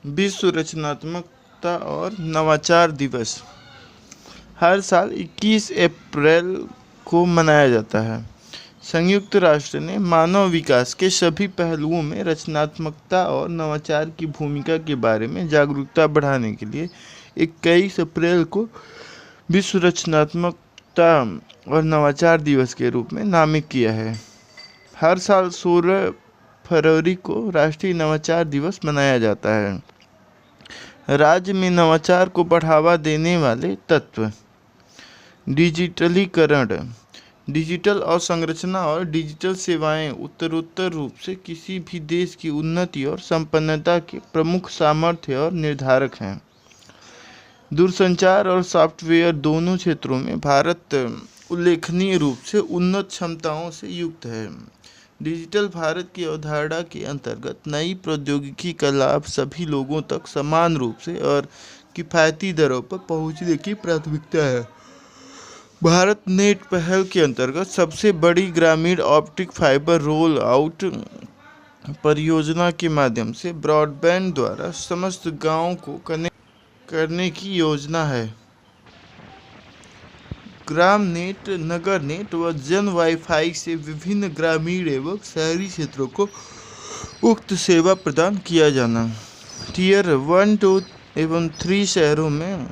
विश्व रचनात्मकता और नवाचार दिवस हर साल 21 अप्रैल को मनाया जाता है। संयुक्त राष्ट्र ने मानव विकास के सभी पहलुओं में रचनात्मकता और नवाचार की भूमिका के बारे में जागरूकता बढ़ाने के लिए 21 अप्रैल को विश्व रचनात्मकता और नवाचार दिवस के रूप में नामित किया है। हर साल 16 फरवरी को राष्ट्रीय नवाचार दिवस मनाया जाता है। राज्य में नवाचार को बढ़ावा देने वाले तत्व: डिजिटलीकरण, डिजिटल अवसंरचना और डिजिटल सेवाएं उत्तरोत्तर रूप से किसी भी देश की उन्नति और संपन्नता के प्रमुख सामर्थ्य और निर्धारक हैं। दूरसंचार और सॉफ्टवेयर दोनों क्षेत्रों में भारत उल्लेखनीय रूप से उन्नत क्षमताओं से युक्त है। डिजिटल भारत की अवधारणा के अंतर्गत नई प्रौद्योगिकी का लाभ सभी लोगों तक समान रूप से और किफ़ायती दरों पर पहुंचने की प्राथमिकता है। भारत नेट पहल के अंतर्गत सबसे बड़ी ग्रामीण ऑप्टिक फाइबर रोल आउट परियोजना के माध्यम से ब्रॉडबैंड द्वारा समस्त गांवों को कनेक्ट करने की योजना है। ग्राम नेट, नगर नेट व जन वाईफाई से विभिन्न ग्रामीण एवं शहरी क्षेत्रों को उक्त सेवा प्रदान किया जाना। टियर 1, 2 एवं 3 शहरों में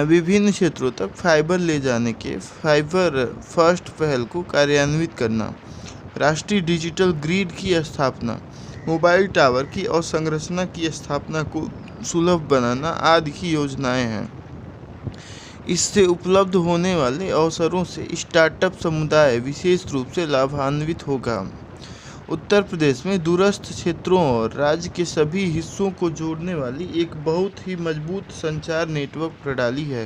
विभिन्न क्षेत्रों तक फाइबर ले जाने के फाइबर फर्स्ट पहल को कार्यान्वित करना। राष्ट्रीय डिजिटल ग्रिड की स्थापना, मोबाइल टावर की अवसंरचना की स्थापना को सुलभ बनाना आदि की योजनाएं हैं। इससे उपलब्ध होने वाले अवसरों से स्टार्टअप समुदाय विशेष रूप से लाभान्वित होगा। उत्तर प्रदेश में दूरस्थ क्षेत्रों और राज्य के सभी हिस्सों को जोड़ने वाली एक बहुत ही मजबूत संचार नेटवर्क प्रणाली है।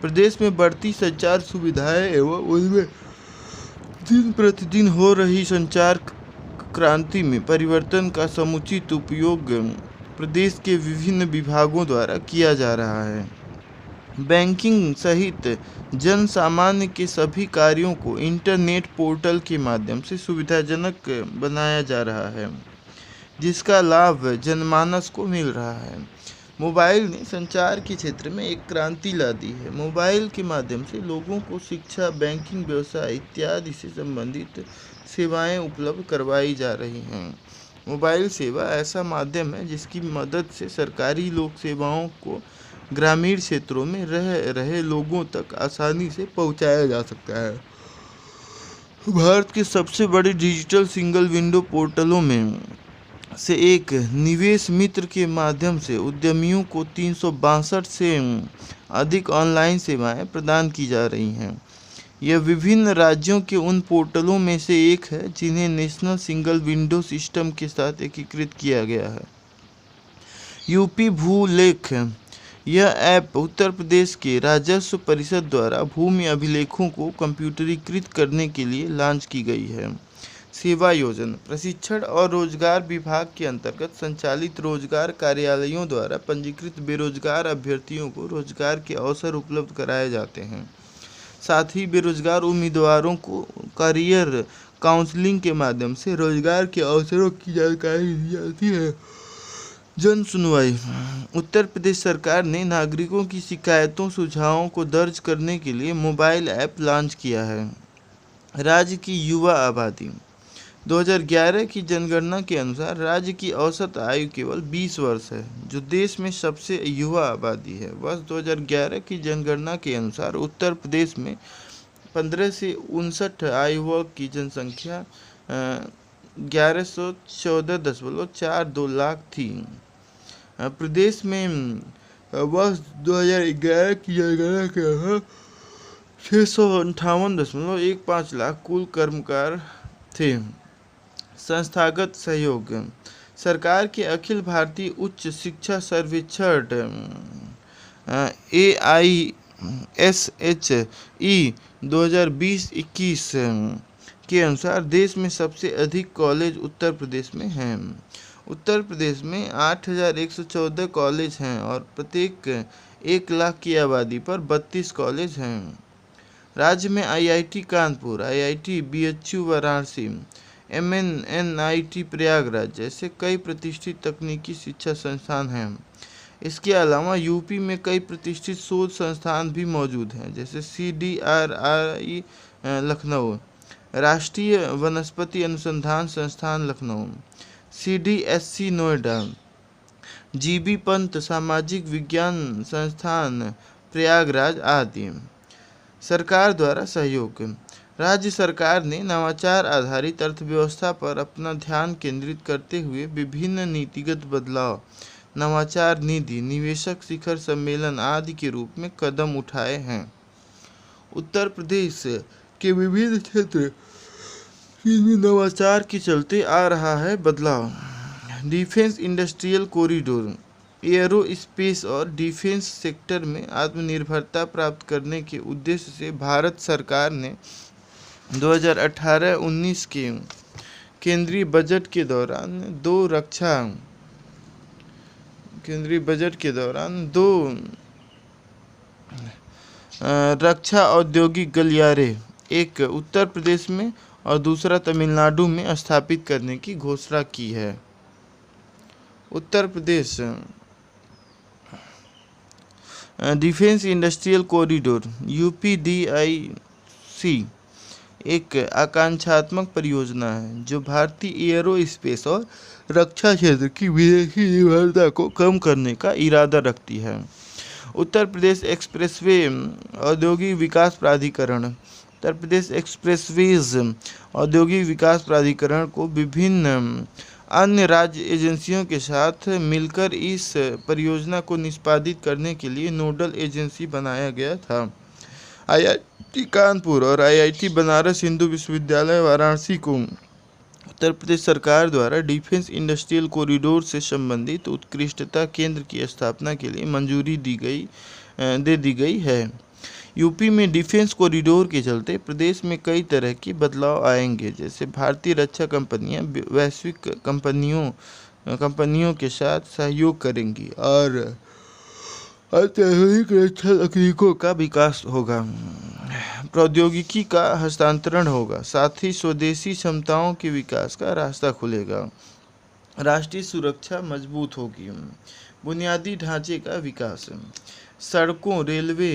प्रदेश में बढ़ती संचार सुविधाएं एवं उनमें दिन प्रतिदिन हो रही संचार क्रांति में परिवर्तन का समुचित उपयोग प्रदेश के विभिन्न विभागों द्वारा किया जा रहा है। बैंकिंग सहित जन सामान्य के सभी कार्यों को इंटरनेट पोर्टल के माध्यम से सुविधाजनक बनाया जा रहा है, जिसका लाभ जनमानस को मिल रहा है। मोबाइल ने संचार के क्षेत्र में एक क्रांति ला दी है। मोबाइल के माध्यम से लोगों को शिक्षा, बैंकिंग, व्यवसाय इत्यादि से संबंधित सेवाएं उपलब्ध करवाई जा रही हैं। मोबाइल सेवा ऐसा माध्यम है जिसकी मदद से सरकारी लोक सेवाओं को ग्रामीण क्षेत्रों में रह रहे लोगों तक आसानी से पहुंचाया जा सकता है। भारत के सबसे बड़े डिजिटल सिंगल विंडो पोर्टलों में से एक निवेश मित्र के माध्यम से उद्यमियों को 362 से अधिक ऑनलाइन सेवाएं प्रदान की जा रही हैं। यह विभिन्न राज्यों के उन पोर्टलों में से एक है जिन्हें नेशनल सिंगल विंडो सिस्टम के साथ एकीकृत किया गया है। यूपी भूलेख, यह ऐप उत्तर प्रदेश के राजस्व परिषद द्वारा भूमि अभिलेखों को कंप्यूटरीकृत करने के लिए लॉन्च की गई है। सेवा योजना, प्रशिक्षण और रोजगार विभाग के अंतर्गत संचालित रोजगार कार्यालयों द्वारा पंजीकृत बेरोजगार अभ्यर्थियों को रोजगार के अवसर उपलब्ध कराए जाते हैं। साथ ही बेरोजगार उम्मीदवारों को करियर काउंसलिंग के माध्यम से रोजगार के अवसरों की जानकारी दी जाती है। जन सुनवाई, उत्तर प्रदेश सरकार ने नागरिकों की शिकायतों सुझावों को दर्ज करने के लिए मोबाइल ऐप लॉन्च किया है। राज्य की युवा आबादी, 2011 की जनगणना के अनुसार राज्य की औसत आयु केवल 20 वर्ष है, जो देश में सबसे युवा आबादी है। वर्ष 2011 की जनगणना के अनुसार उत्तर प्रदेश में 15 से 59 आयु वर्ग की जनसंख्या 1114.42 लाख थी। प्रदेश में वर्ष 2011 की जनगणना के अनुसार 658.15 लाख कुल कर्मकार थे। संस्थागत सहयोग, सरकार के अखिल भारतीय उच्च शिक्षा सर्वेक्षण AISHE 2020-21 के अनुसार देश में सबसे अधिक कॉलेज उत्तर प्रदेश में हैं। उत्तर प्रदेश में 8,114 कॉलेज हैं और प्रत्येक 1 लाख की आबादी पर 32 कॉलेज हैं। राज्य में IIT Kanpur, IIT BHU Varanasi, MNNIT Prayagraj जैसे कई प्रतिष्ठित तकनीकी शिक्षा संस्थान हैं। इसके अलावा यूपी में कई प्रतिष्ठित शोध संस्थान भी मौजूद हैं, जैसे CDRI लखनऊ, राष्ट्रीय वनस्पति अनुसंधान संस्थान लखनऊ, CDSC नोएडा, GB पंत सामाजिक विज्ञान संस्थान प्रयागराज आदि। सरकार द्वारा सहयोग। राज्य सरकार ने नवाचार आधारित अर्थव्यवस्था पर अपना ध्यान केंद्रित करते हुए विभिन्न नीतिगत बदलाव, नवाचार निधि, निवेशक शिखर सम्मेलन आदि के रूप में कदम उठाए हैं। उत्तर प्रदेश के विभिन्न क्षेत्र में नवाचार के चलते आ रहा है बदलाव। Defence industrial corridor. Aero space और डिफेंस सेक्टर में आत्मनिर्भरता प्राप्त करने के उद्देश्य से भारत सरकार ने 2018-19 के केंद्रीय बजट के दौरान दो रक्षा औद्योगिक गलियारे, एक उत्तर प्रदेश में और दूसरा तमिलनाडु में स्थापित करने की घोषणा की है। Uttar Pradesh defence industrial corridor UPDIC एक आकांक्षात्मक परियोजना है जो भारतीय एयरोस्पेस और रक्षा क्षेत्र की विदेशी निर्भरता को कम करने का इरादा रखती है। उत्तर प्रदेश एक्सप्रेसवे औद्योगिक विकास प्राधिकरण। उत्तर प्रदेश एक्सप्रेसवेज औद्योगिक विकास प्राधिकरण को विभिन्न अन्य राज्य एजेंसियों के साथ मिलकर इस परियोजना को निष्पादित करने के लिए नोडल एजेंसी बनाया गया था। IIT कानपुर और IIT बनारस हिंदू विश्वविद्यालय वाराणसी को उत्तर प्रदेश सरकार द्वारा डिफेंस इंडस्ट्रियल कॉरिडोर से संबंधित उत्कृष्टता केंद्र की स्थापना के लिए मंजूरी दे दी गई है। यूपी में डिफेंस कॉरिडोर के चलते प्रदेश में कई तरह के बदलाव आएंगे, जैसे भारतीय रक्षा कंपनियां वैश्विक कंपनियों के साथ सहयोग करेंगी और अत्याधुनिक रक्षा तकनीकों का विकास होगा, प्रौद्योगिकी का हस्तांतरण होगा, साथ ही स्वदेशी क्षमताओं के विकास का रास्ता खुलेगा, राष्ट्रीय सुरक्षा मजबूत होगी। बुनियादी ढांचे का विकास। सड़कों, रेलवे,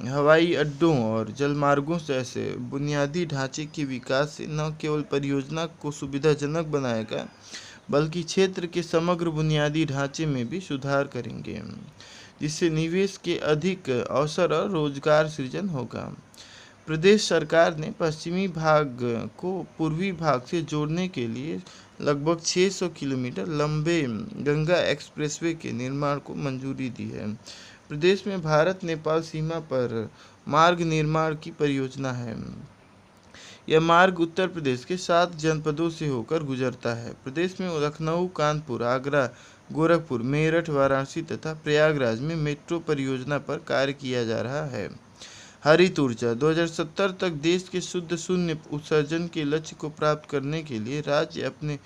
हवाई अड्डों और जलमार्गों जैसे बुनियादी ढांचे के विकास से न केवल परियोजना को सुविधाजनक बनाएगा, बल्कि क्षेत्र के समग्र बुनियादी ढांचे में भी सुधार करेंगे, जिससे निवेश के अधिक अवसर और रोजगार सृजन होगा। प्रदेश सरकार ने पश्चिमी भाग को पूर्वी भाग से जोड़ने के लिए लगभग 600 किलोमीटर लंबे गंगा एक्सप्रेसवे के निर्माण को मंजूरी दी है। प्रदेश में भारत नेपाल सीमा पर मार्ग निर्माण की परियोजना है। यह मार्ग उत्तर प्रदेश के 7 जनपदों से होकर गुजरता है। प्रदेश में लखनऊ, कानपुर, आगरा, गोरखपुर, मेरठ, वाराणसी तथा प्रयागराज में मेट्रो परियोजना पर कार्य किया जा रहा है। हरित ऊर्जा। 2070 तक देश के शुद्ध शून्य उत्सर्जन के लक्ष्य को प्राप्त करने के लिए राज्य अपने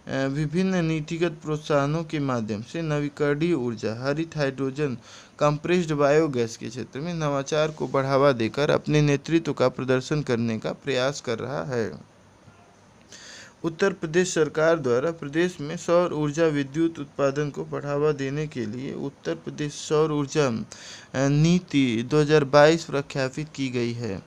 विभिन्न नीतिगत प्रोत्साहनों के माध्यम से नवीकरणीय ऊर्जा, हरित हाइड्रोजन, कंप्रेस्ड बायोगैस के क्षेत्र में नवाचार को बढ़ावा देकर अपने नेतृत्व का प्रदर्शन करने का प्रयास कर रहा है। उत्तर प्रदेश सरकार द्वारा प्रदेश में सौर ऊर्जा विद्युत उत्पादन को बढ़ावा देने के लिए उत्तर प्रदेश सौर ऊर्जा नीति 2022 प्रख्यापित की गई है।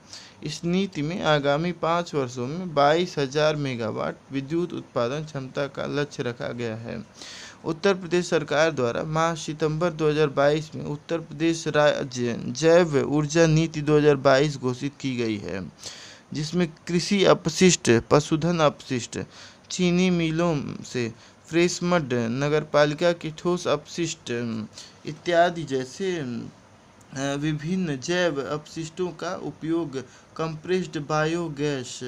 इस नीति में आगामी 5 वर्षों में 22,000 मेगावाट विद्युत उत्पादन क्षमता का लक्ष्य रखा गया है। उत्तर प्रदेश सरकार द्वारा माह सितंबर 2022 में उत्तर प्रदेश राज्य जैव ऊर्जा नीति 2022 घोषित की गई है, जिसमें कृषि अपशिष्ट, पशुधन अपशिष्ट, चीनी मिलों से फ्रेश मड, नगरपालिका के ठोस अपशिष्ट इत्यादि जैसे विभिन्न जैव अपशिष्टों का उपयोग compressed biogas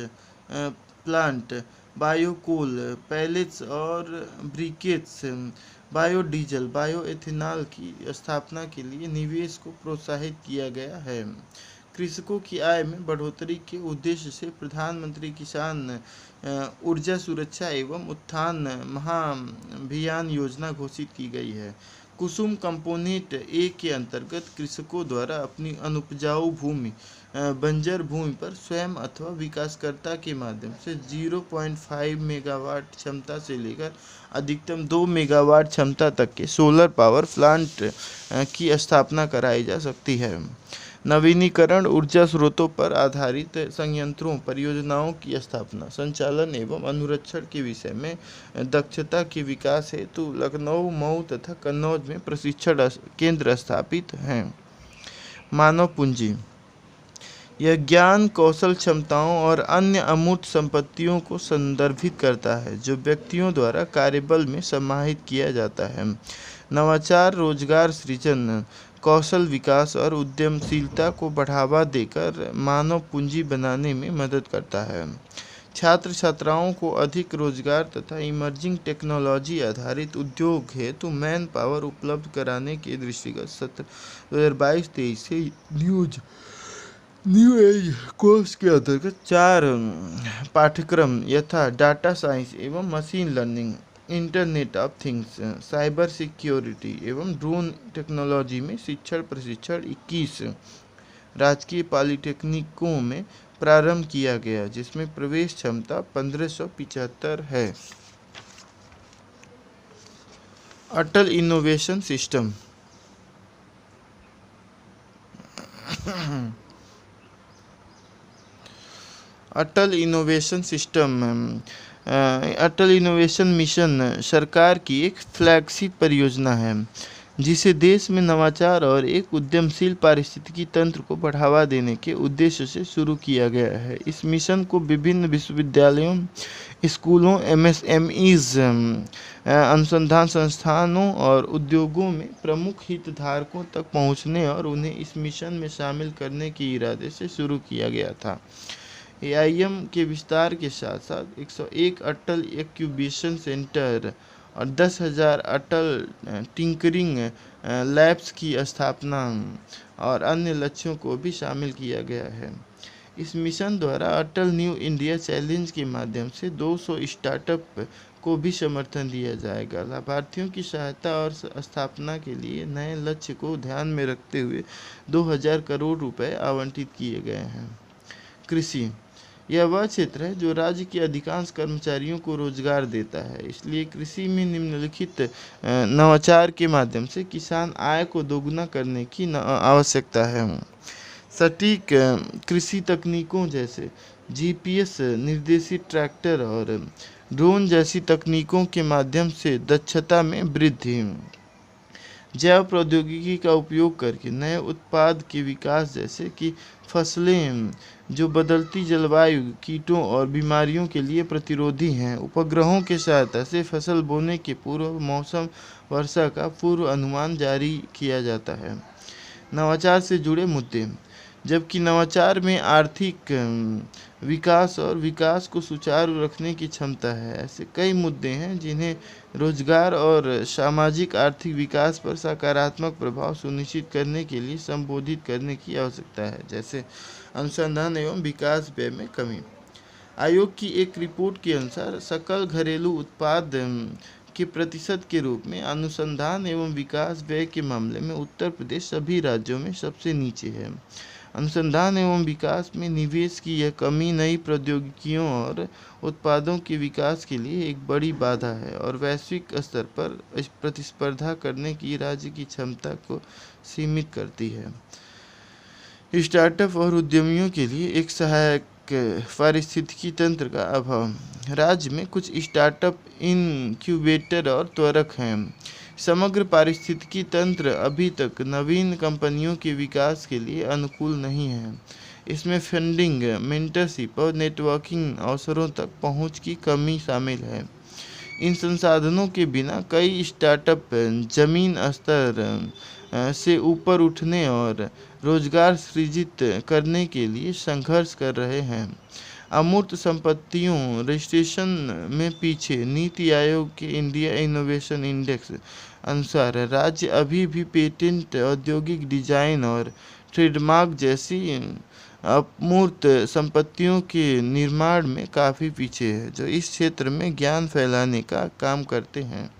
plant, biocoal, pellets और ब्रिकेट्स, बायोडीजल, बायोएथेनॉल की स्थापना के लिए निवेश को प्रोत्साहित किया गया है। कृषकों की आय में बढ़ोतरी के उद्देश्य से प्रधानमंत्री किसान ऊर्जा सुरक्षा एवं उत्थान महाअभियान योजना घोषित की गई है। कुसुम कंपोनेंट ए के अंतर्गत कृषकों द्वारा अपनी अनुपजाऊ भूमि बंजर भूमि पर स्वयं अथवा विकासकर्ता के माध्यम से 0.5 मेगावाट क्षमता से लेकर अधिकतम 2 मेगावाट क्षमता तक के सोलर पावर प्लांट की स्थापना कराई जा सकती है। नवीनीकरण ऊर्जा स्रोतों पर आधारित संयंत्रों परियोजनाओं की स्थापना, संचालन एवं अनुरक्षण के विषय में दक्षता के विकास हेतु लखनऊ, मऊ तथा कन्नौज में प्रशिक्षण केंद्र स्थापित हैं। मानव पूंजी यह ज्ञान, कौशल, क्षमताओं और अन्य अमूर्त संपत्तियों को संदर्भित करता है जो व्यक्तियों द्वारा कार्यबल में समाहित किया जाता है। नवाचार रोजगार सृजन, कौशल विकास और उद्यमशीलता को बढ़ावा देकर मानव पूंजी बनाने में मदद करता है। छात्र छात्राओं को अधिक रोजगार तथा इमर्जिंग टेक्नोलॉजी आधारित उद्योग हेतु मैन पावर उपलब्ध कराने के दृष्टिगत सत्र 2022-23 से न्यू एज कोर्स के अंतर्गत 4 पाठ्यक्रम यथा डाटा साइंस एवं machine learning, internet of things, cyber security एवं ड्रोन टेक्नोलॉजी में शिक्षण प्रशिक्षण 21 राजकीय पॉलिटेक्निकों में प्रारंभ किया गया, जिसमें प्रवेश क्षमता 1575 है। अटल इनोवेशन सिस्टम अटल इनोवेशन मिशन सरकार की एक फ्लैगशिप परियोजना है जिसे देश में नवाचार और एक उद्यमशील पारिस्थितिकी तंत्र को बढ़ावा देने के उद्देश्य से शुरू किया गया है। इस मिशन को विभिन्न विश्वविद्यालयों, स्कूलों, एमएसएमईज, अनुसंधान संस्थानों और उद्योगों में प्रमुख हितधारकों तक पहुंचने और उन्हें इस मिशन में शामिल करने के इरादे से शुरू किया गया था। एआईएम के विस्तार के साथ साथ 101 अटल इंक्यूबेशन सेंटर और 10,000 अटल टिंकरिंग लैब्स की स्थापना और अन्य लक्ष्यों को भी शामिल किया गया है। इस मिशन द्वारा अटल न्यू इंडिया चैलेंज के माध्यम से 200 स्टार्टअप को भी समर्थन दिया जाएगा। लाभार्थियों की सहायता और स्थापना के लिए नए लक्ष्य को ध्यान में रखते हुए 2000 करोड़ रुपए आवंटित किए गए हैं। कृषि यह वह क्षेत्र है जो राज्य के अधिकांश कर्मचारियों को रोजगार देता है, इसलिए कृषि में निम्नलिखित नवाचार के माध्यम से किसान आय को दोगुना करने की आवश्यकता है। सटीक कृषि तकनीकों जैसे जीपीएस निर्देशित ट्रैक्टर और ड्रोन जैसी तकनीकों के माध्यम से दक्षता में वृद्धि, जैव प्रौद्योगिकी का उपयोग करके नए उत्पाद के विकास जैसे कि फसलें जो बदलती जलवायु, कीटों और बीमारियों के लिए प्रतिरोधी हैं, उपग्रहों की सहायता से फसल बोने के पूर्व मौसम, वर्षा का पूर्व अनुमान जारी किया जाता है। नवाचार से जुड़े मुद्दे जबकि नवाचार में आर्थिक विकास और विकास को सुचारू रखने की क्षमता है, ऐसे कई मुद्दे हैं जिन्हें रोजगार और सामाजिक आर्थिक विकास पर सकारात्मक प्रभाव सुनिश्चित करने के लिए संबोधित करने की आवश्यकता है, जैसे अनुसंधान एवं विकास व्यय में कमी। आयोग की एक रिपोर्ट के अनुसार सकल घरेलू उत्पाद के प्रतिशत के रूप में अनुसंधान एवं विकास व्यय के मामले में उत्तर प्रदेश सभी राज्यों में सबसे नीचे है। अनुसंधान एवं विकास में निवेश की यह कमी नई प्रौद्योगिकियों और उत्पादों के विकास के लिए एक बड़ी बाधा है और वैश्विक स्तर पर प्रतिस्पर्धा करने की राज्य की क्षमता को सीमित करती है। स्टार्टअप और उद्यमियों के लिए एक सहायक पारिस्थितिकी तंत्र का अभाव। राज्य में कुछ स्टार्टअप इनक्यूबेटर और त्वरक हैं। समग्र पारिस्थितिकी तंत्र अभी तक नवीन कंपनियों के विकास के लिए अनुकूल नहीं है। इसमें फंडिंग, मेंटरशिप और नेटवर्किंग अवसरों तक पहुंच की कमी शामिल है। इन संसाधनों के बिना कई स्टार्टअप जमीन स्तर से ऊपर उठने और रोजगार सृजित करने के लिए संघर्ष कर रहे हैं। अमूर्त संपत्तियों रजिस्ट्रेशन में पीछे। नीति आयोग के इंडिया इनोवेशन इंडेक्स अनुसार राज्य अभी भी पेटेंट, औद्योगिक डिजाइन और ट्रेडमार्क जैसी अमूर्त संपत्तियों के निर्माण में काफ़ी पीछे है, जो इस क्षेत्र में ज्ञान फैलाने का काम करते हैं।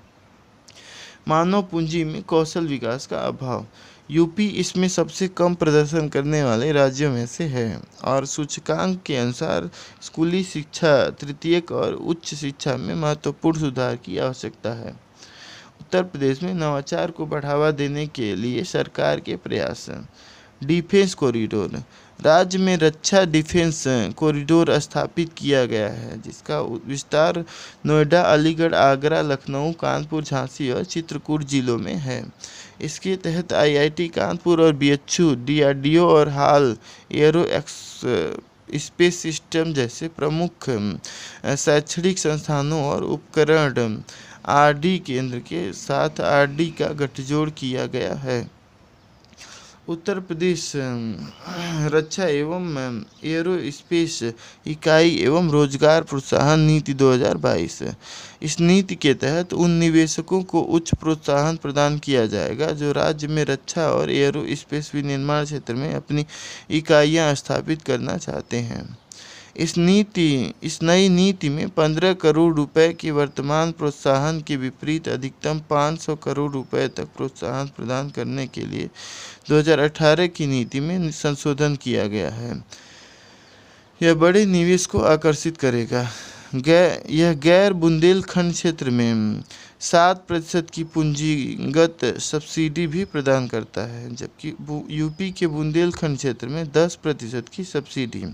मानव पूंजी में कौशल विकास का अभाव। यूपी इसमें सबसे कम प्रदर्शन करने वाले राज्यों में से है और सूचकांक के अनुसार स्कूली शिक्षा, तृतीयक और उच्च शिक्षा में महत्वपूर्ण सुधार की आवश्यकता है। उत्तर प्रदेश में नवाचार को बढ़ावा देने के लिए सरकार के प्रयास। Defence corridor. राज्य में रक्षा डिफेंस कॉरिडोर स्थापित किया गया है, जिसका विस्तार नोएडा, अलीगढ़, आगरा, लखनऊ, कानपुर, झांसी और चित्रकूट जिलों में है। इसके तहत आईआईटी कानपुर और बीएचयू, डीआरडीओ और हाल एयरो स्पेस सिस्टम जैसे प्रमुख शैक्षणिक संस्थानों और उपकरण आरडी केंद्र के साथ आरडी का गठजोड़ किया गया है। उत्तर प्रदेश रक्षा एवं एरोस्पेस इकाई एवं रोजगार प्रोत्साहन नीति 2022। इस नीति के तहत उन निवेशकों को उच्च प्रोत्साहन प्रदान किया जाएगा जो राज्य में रक्षा और एरोस्पेस विनिर्माण क्षेत्र में अपनी इकाइयां स्थापित करना चाहते हैं। इस नई नीति में 15 करोड़ रुपए के वर्तमान प्रोत्साहन के विपरीत अधिकतम 500 करोड़ रुपए तक प्रोत्साहन प्रदान करने के लिए 2018 की नीति में संशोधन किया गया है। यह बड़े निवेश को आकर्षित करेगा। यह गैर बुंदेलखंड क्षेत्र में 7% की पूंजीगत सब्सिडी भी प्रदान करता है, जबकि यूपी के बुंदेलखंड क्षेत्र में 10% की सब्सिडी।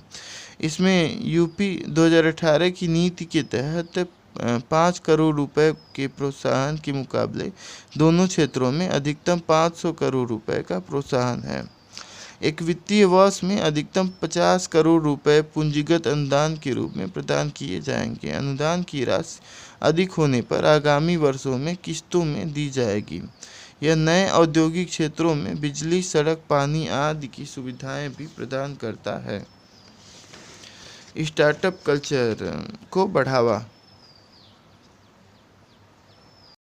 इसमें यूपी 2018 की नीति के तहत 5 करोड़ रुपए के प्रोत्साहन के मुकाबले दोनों क्षेत्रों में अधिकतम 500 करोड़ रुपए का प्रोत्साहन है। एक वित्तीय वर्ष में अधिकतम 50 करोड़ रुपए पूंजीगत अनुदान के रूप में प्रदान किए जाएंगे। अनुदान की राशि अधिक होने पर आगामी वर्षों में किस्तों में दी जाएगी। यह नए औद्योगिक क्षेत्रों में बिजली, सड़क, पानी आदि की सुविधाएं भी प्रदान करता है। स्टार्टअप कल्चर को बढ़ावा।